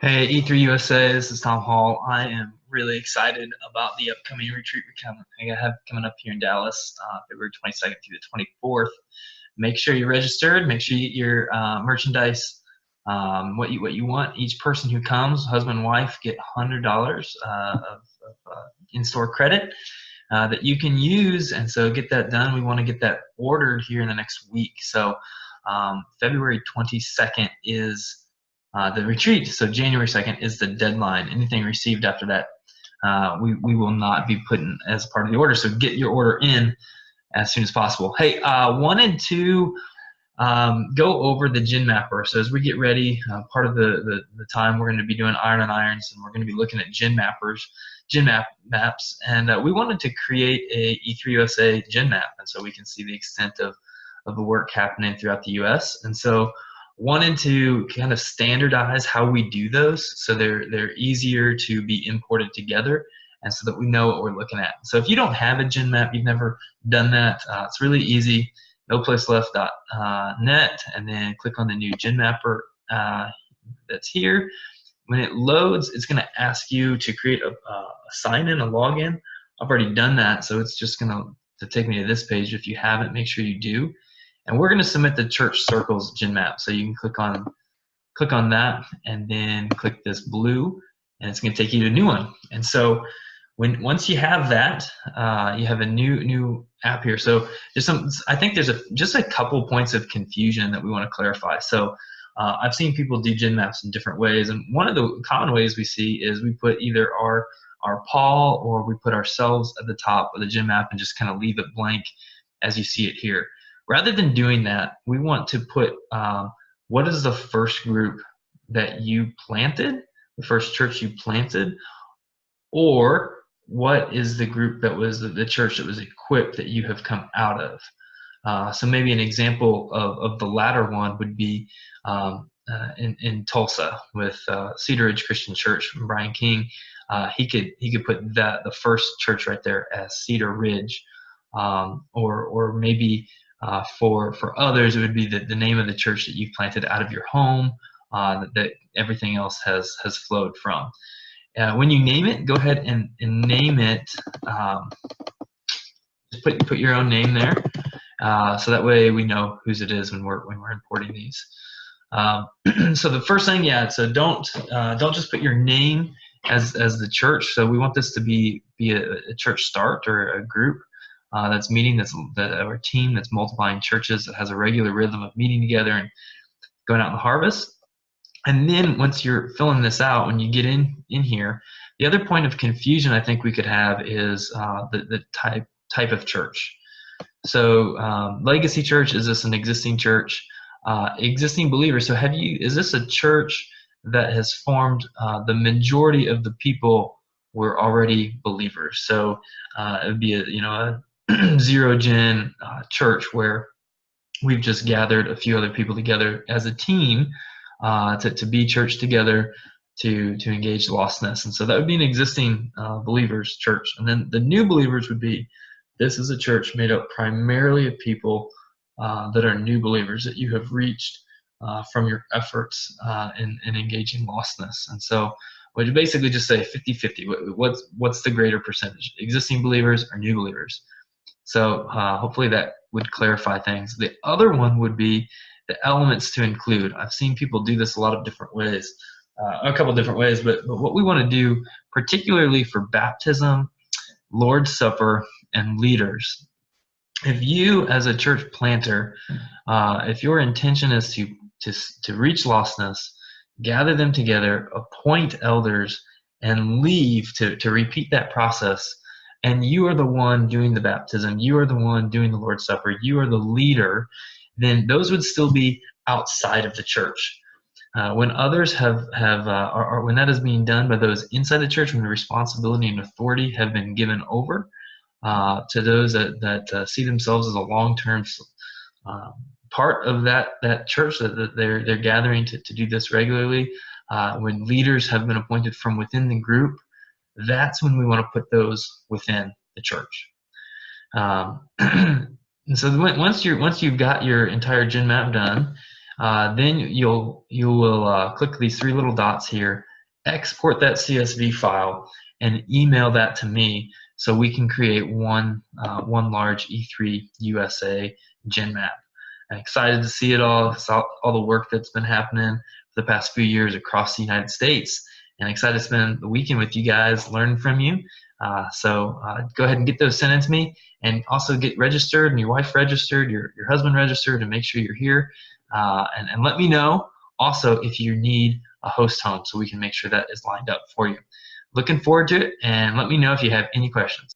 Hey, E3 USA, this is Tom Hall. I am really excited about the upcoming retreat I have coming up here in Dallas, February 22nd through the 24th. Make sure you're registered. Make sure you get your merchandise, what you want. Each person who comes, husband and wife, get $100 of in-store credit that you can use, and so get that done. We want to get that ordered here in the next week. So February 22nd is the retreat. So January 2nd is the deadline. Anything received after that, we will not be putting as part of the order. So get your order in as soon as possible. Hey, wanted to go over the Gin Mapper. So as we get ready, part of the time we're going to be doing Iron on Irons, and we're going to be looking at Gin Maps, and we wanted to create a E3USA Gin Map, and so we can see the extent of the work happening throughout the U.S. And so wanted to kind of standardize how we do those so they're easier to be imported together, and so that we know what we're looking at. So if you don't have a Gin Map, you've never done that, it's really easy. NoPlaceLeft.net, and then click on the new Gin Mapper that's here. When it loads, it's going to ask you to create a sign-in, a login. I've already done that, so it's just going to take me to this page. If you haven't, make sure you do. And we're going to submit the Church Circles Gin Map. So you can click on that, and then click this blue, and it's going to take you to a new one. And so once you have that, you have a new app here. So I think there's just a couple points of confusion that we want to clarify. So I've seen people do Gin Maps in different ways, and one of the common ways we see is we put either our Paul, or we put ourselves at the top of the Gin Map and just kind of leave it blank as you see it here. Rather than doing that, we want to put what is the first group that you planted, the first church you planted, or what is the group that was the church that was equipped that you have come out of. So maybe an example of the latter one would be in Tulsa with Cedar Ridge Christian Church from Brian King. He could put the first church right there as Cedar Ridge, or maybe for others it would be the name of the church that you've planted out of your home, that everything else has flowed from. When you name it, go ahead and name it. Just put your own name there, so that way we know whose it is when we're importing these. So the first thing, so don't just put your name as the church. So we want this to be a church start, or a group that's meeting, or a team that's multiplying churches, that has a regular rhythm of meeting together and going out in the harvest. And then once you're filling this out, when you get in here, the other point of confusion I think we could have is the type of church. So Legacy Church, is this an existing church? Existing believers. So is this a church that has formed the majority of the people were already believers? So it would be a zero gen church where we've just gathered a few other people together as a team to be church together to engage lostness. And so that would be an existing believers church. And then the new believers would be, this is a church made up primarily of people that are new believers that you have reached from your efforts in engaging lostness. And so we basically just say 50-50. What's the greater percentage, existing believers or new believers? So hopefully that would clarify things. The other one would be the elements to include. I've seen people do this a lot of different ways, a couple different ways, but what we want to do, particularly for baptism, Lord's Supper, and leaders, if you as a church planter, if your intention is to reach lostness, gather them together, appoint elders, and leave to repeat that process, and you are the one doing the baptism, you are the one doing the Lord's Supper, you are the leader, then those would still be outside of the church. When others or when that is being done by those inside the church, when the responsibility and authority have been given over to those that see themselves as a long-term part of that church, that they're gathering to do this regularly, when leaders have been appointed from within the group, that's when we want to put those within the church. And so once you've got your entire Gin Map done, then you will click these three little dots here export that CSV file and email that to me so we can create one large E3 USA GenMap. I'm excited to see it all, all the work that's been happening for the past few years across the United States, and excited to spend the weekend with you guys, learning from you. Go ahead and get those sent in to me, and also get registered, and your wife registered, your husband registered, and make sure you're here. And let me know also if you need a host home so we can make sure that is lined up for you. Looking forward to it, and let me know if you have any questions.